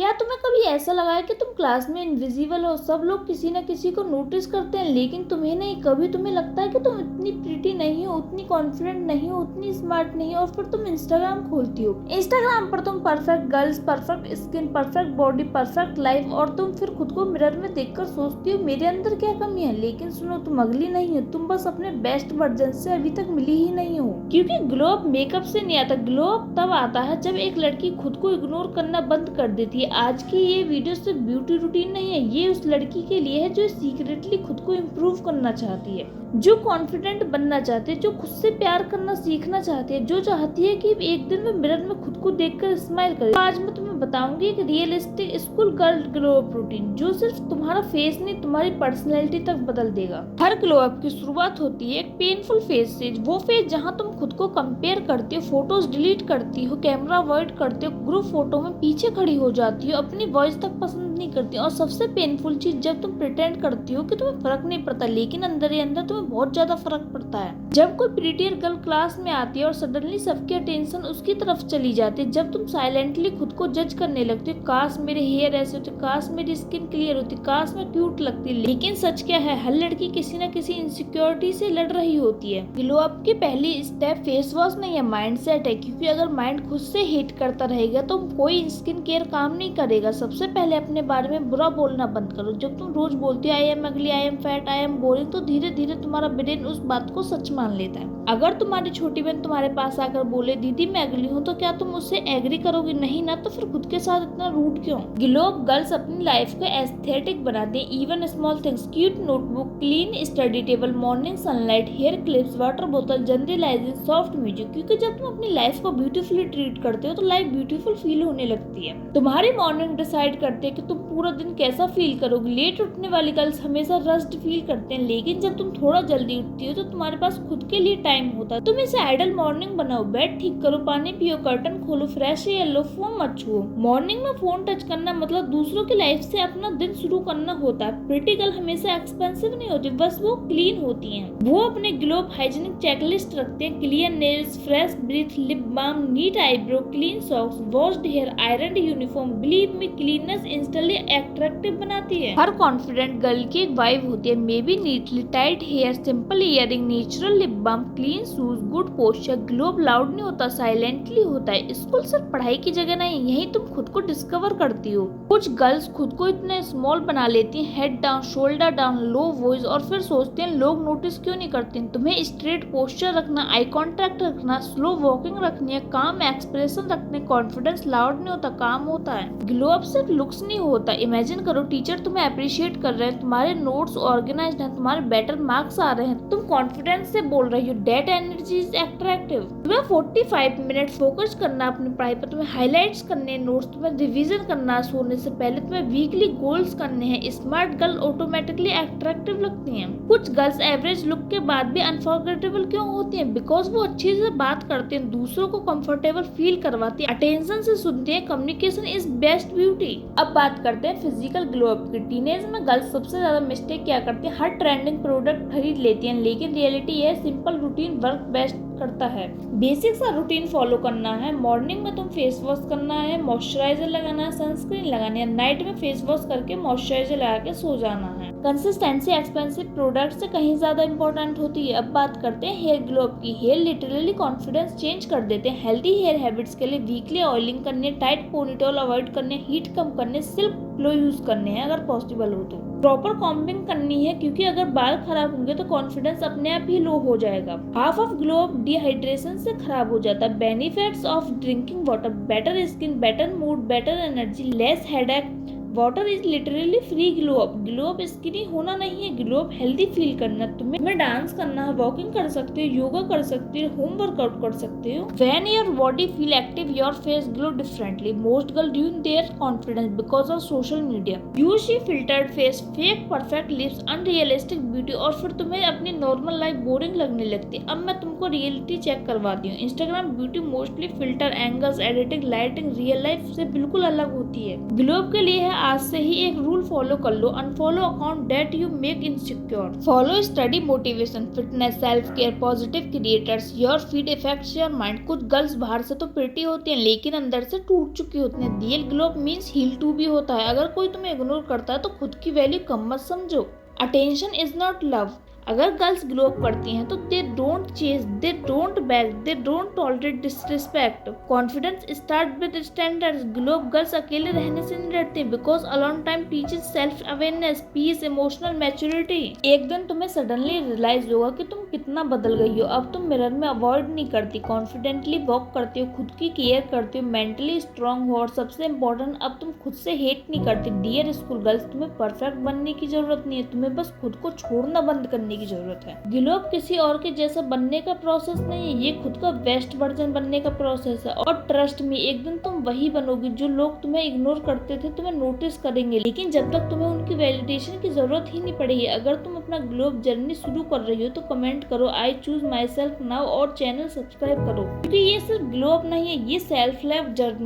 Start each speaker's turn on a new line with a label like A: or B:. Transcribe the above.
A: क्या तुम्हें कभी ऐसा लगा है कि तुम क्लास में इनविजिबल हो, सब लोग किसी न किसी को नोटिस करते हैं लेकिन तुम्हें नहीं? कभी तुम्हें लगता है कि तुम इतनी प्रिटी नहीं हो, उतनी कॉन्फिडेंट नहीं हो, उतनी स्मार्ट नहीं हो, और फिर तुम इंस्टाग्राम खोलती हो। इंस्टाग्राम पर तुम perfect girls, perfect skin, perfect body, perfect life, और तुम फिर खुद को मिरर में देखकर सोचती हो मेरे अंदर क्या कमी है। लेकिन सुनो, तुम अगली नहीं हो, तुम बस अपने बेस्ट वर्जन से अभी तक मिली ही नहीं हो। क्योंकि ग्लो अप मेकअप से नहीं आता, ग्लो अप तब आता है जब एक लड़की खुद को इग्नोर करना बंद कर देती है। आज की ये वीडियो सिर्फ ब्यूटी रूटीन नहीं है, ये उस लड़की के लिए है जो सीक्रेटली खुद को इम्प्रूव करना चाहती है, जो कॉन्फिडेंट बनना चाहती है, जो खुद से प्यार करना सीखना चाहती है, जो चाहती है कि एक दिन वो मिरर में खुद को देखकर स्माइल करे। तो आज मैं तुम्हें बताऊंगी एक realistic school girl glow up routine जो सिर्फ तुम्हारा फेस नहीं, तुम्हारी पर्सनैलिटी तक बदल देगा। हर ग्लो अप की शुरुआत होती है एक पेनफुल फेज से, वो फेज जहाँ तुम खुद को कंपेयर करती हो, फोटोज डिलीट करती हो, कैमरा अवॉइड करती हो, ग्रुप फोटो में पीछे खड़ी हो जाती हो, अपनी वॉइस तक पसंद नहीं करती, और सबसे पेनफुल चीज जब तुम प्रिटेंड करती हो कि तुम्हें फर्क नहीं पड़ता, लेकिन अंदर ही अंदर तुम्हें बहुत ज्यादा फर्क पड़ता है। जब कोई प्रिटियर गर्ल क्लास में आती है और सडनली सबकी अटेंशन उसकी तरफ चली जाती है, जब तुम साइलेंटली खुद को जज करने लगती हो, काश मेरे हेयर ऐसे होते, काश मेरी स्किन क्लियर होती, काश मैं क्यूट लगती। लेकिन सच क्या है, हर लड़की किसी न किसी इनसिक्योरिटी से लड़ रही होती है। ग्लो अप की पहली स्टेप फेस वॉश नहीं है, माइंडसेट है। क्योंकि अगर माइंड खुद से हेट करता रहेगा तो कोई स्किन केयर काम नहीं करेगा। सबसे पहले अपने बारे में बुरा बोलना बंद करो। जब तुम रोज बोलती हो आई एम अगली, I am fat, I am boring, तो धीरे धीरे तुम्हारा ब्रेन उस बात को सच मान लेता है। अगर तुम्हारी छोटी बहन तुम्हारे पास आकर बोले दीदी मैं अगली हूँ, तो क्या तुम उससे एग्री करोगी? नहीं ना, तो फिर खुद के साथ इतना रूड क्यों? ग्लो अप गर्ल्स अपनी लाइफ को एस्थेटिक बनाते हैं। Even small things, cute notebook, clean study table, morning sunlight, hair clips, water बोतल, जनरलाइजिंग, सॉफ्ट म्यूजिक। क्योंकि जब तुम अपनी लाइफ को ब्यूटीफुली ट्रीट करते हो तो लाइफ ब्यूटीफुल फील होने लगती है। तुम्हारी मॉर्निंग डिसाइड करते हैं कि तुम पूरा दिन कैसा फील करोगे। लेट उठने वाली गर्ल्स हमेशा रश्ड फील करते हैं, लेकिन जब तुम थोड़ा जल्दी उठती हो तो तुम्हारे पास खुद के लिए टाइम होता है। तुम इसे आइडल मॉर्निंग बनाओ, बेड ठीक करो, पानी पियो, कर्टन खोलो, फ्रेश एयर लो, फोन मत छुओ। मॉर्निंग में फोन टच करना मतलब दूसरों की लाइफ से अपना दिन शुरू करना होता है। प्रिटी गर्ल हमेशा एक्सपेंसिव नहीं होती, बस वो क्लीन होती हैं। वो अपने ग्लो अप हाइजीनिक चेकलिस्ट रखते हैं, clear nails, fresh breath, lip balm, neat eyebrow, clean socks, washed hair, iron uniform. Believe me, cleanliness instantly attractive बनाती है। हर कॉन्फिडेंट गर्ल की एक वाइब होती है, maybe neatly tight hair, simple earring, natural lip balm, clean shoes, good posture. Glow up loud नहीं होता, silently होता है। स्कूल सिर्फ पढ़ाई की जगह नहीं, यही तुम खुद को डिस्कवर करती हो। कुछ गर्ल्स खुद को इतने स्मॉल बना लेती हैं, head down, shoulder down, low voice, और फिर सोचते हैं लोग नोटिस क्यों नहीं करते। तुम्हें स्ट्रेट पोस्चर रखना, आई कॉन्टैक्ट रखना, स्लो वॉकिंग रखनी है, काम एक्सप्रेशन रखने। कॉन्फिडेंस लाउड नहीं होता, काम होता है। ग्लो अप सिर्फ लुक्स नहीं होता। इमेजिन करो टीचर तुम्हें अप्रिशिएट कर रहे हैं, तुम्हारे नोट्स ऑर्गेनाइज्ड हैं, तुम्हारे बेटर मार्क्स आ रहे हैं, तुम कॉन्फिडेंस से बोल रही हो। That energy is attractive. तुम्हें 45 मिनट फोकस करना अपनी पढ़ाई पर, तुम्हें हाईलाइट्स करने नोट्स, तुम्हें रिवीजन करना सोने से पहले, तुम्हें वीकली गोल्स करने हैं। स्मार्ट गर्ल ऑटोमेटिकली अट्रैक्टिव लगती हैं। कुछ गर्ल्स एवरेज लुक के बाद भी अनफॉरगेटेबल क्यों होती हैं? बिकॉज वो अच्छे से बात करते हैं, दूसरों को कंफर्टेबल फील करवाती है, अटेंशन से सुनते हैं। Communication is best beauty. अब बात करते हैं फिजिकल ग्लो अप की। टीनेज में गर्ल्स सबसे ज्यादा मिस्टेक क्या करती हैं? हर ट्रेंडिंग प्रोडक्ट खरीद लेती हैं, लेकिन रियलिटी ये सिंपल रूटीन वर्क बेस्ट करता है। बेसिक सा रूटीन फॉलो करना है। मॉर्निंग में तुम फेस वॉश करना है, मॉइस्चराइजर लगाना है, सनस्क्रीन लगानी है। नाइट में फेस वॉश करके मॉइस्चराइजर लगा के सो जाना है। कंसिस्टेंसी एक्सपेंसिव प्रोडक्ट से कहीं ज्यादा इंपॉर्टेंट होती है। अब बात करते हैं हेयर ग्लो अप की। हेयर लिटरली कॉन्फिडेंस चेंज कर देते हैं। हेल्दी हेयर हैबिट्स के लिए वीकली ऑयलिंग करनी है, टाइट पोनीटेल अवॉइड करने, हीट कम करने, सिल्क ग्लो यूज करने हैं अगर पॉसिबल हो तो। प्रॉपर कॉम्बिंग करनी है, क्योंकि अगर बाल खराब होंगे तो कॉन्फिडेंस अपने आप ही लो हो जाएगा। Half of glow up dehydration से खराब हो जाता है। Benefits of drinking water: better skin, better mood, better energy, less headache. Water is literally free glow up. Glow up skinny होना नहीं है, ग्लो अप हेल्दी फील करना। तुम्हें डांस करना है, वॉकिंग कर सकते हो, योगा कर सकते हो, होम वर्कआउट कर सकते हो। When your body feel active, your face glow differently. Most girl doubt their confidence because of social media. You see filtered face, fake perfect lips, unrealistic beauty, और फिर तुम्हें अपनी नॉर्मल लाइफ बोरिंग लगने लगती है। अब मैं तुमको रियलिटी चेक करवाती हूँ। Instagram beauty mostly filter, angles, editing, lighting real life से बिल्कुल अलग होती है। ग्लो अप के लिए है आज से ही एक रूल फॉलो कर लो, unfollow account that you make insecure. Follow study, motivation, fitness, self care, positive creators, your feed effects your mind. कुछ गर्ल्स बाहर से तो प्रिटी होती हैं लेकिन अंदर से टूट चुकी होती हैं। Real glow up means heal too भी होता है। अगर कोई तुम्हें इग्नोर करता है तो खुद की वैल्यू कम मत समझो। Attention is not love. अगर गर्ल्स ग्लो अप करती हैं तो they don't chase, they don't beg, they don't tolerate disrespect. Confidence start with standards. Glow up girls अकेले रहने से नहीं डरती because alone time teaches self awareness, peace, emotional maturity. एक दिन तुम्हें सडनली रियलाइज होगा कि तुम कितना बदल गई हो। अब तुम मिरर में अवॉइड नहीं करती, कॉन्फिडेंटली वॉक करती हो, खुद की केयर करती हो, मेंटली स्ट्रांग हो और सबसे इम्पोर्टेंट अब तुम खुद से हेट नहीं करती। डियर स्कूल गर्ल्स, तुम्हें परफेक्ट बनने की जरूरत नहीं है, तुम्हें बस खुद को छोड़ना बंद करने की जरूरत है। ग्लो अप किसी और के जैसा बनने का प्रोसेस नहीं है, ये खुद का बेस्ट वर्जन बनने का प्रोसेस है। और ट्रस्ट मी, एक दिन तुम वही बनोगी। जो लोग तुम्हें इग्नोर करते थे तुम्हें नोटिस करेंगे, लेकिन जब तक तुम्हें उनकी वैलिडेशन की जरूरत ही नहीं पड़ेगी। अगर तुम अपना ग्लो अप जर्नी शुरू कर रही हो तो कमेंट करो I choose my self now और चैनल सब्सक्राइब करो, क्योंकि ये सिर्फ ग्लो अप नहीं है, ये सेल्फ लव जर्नी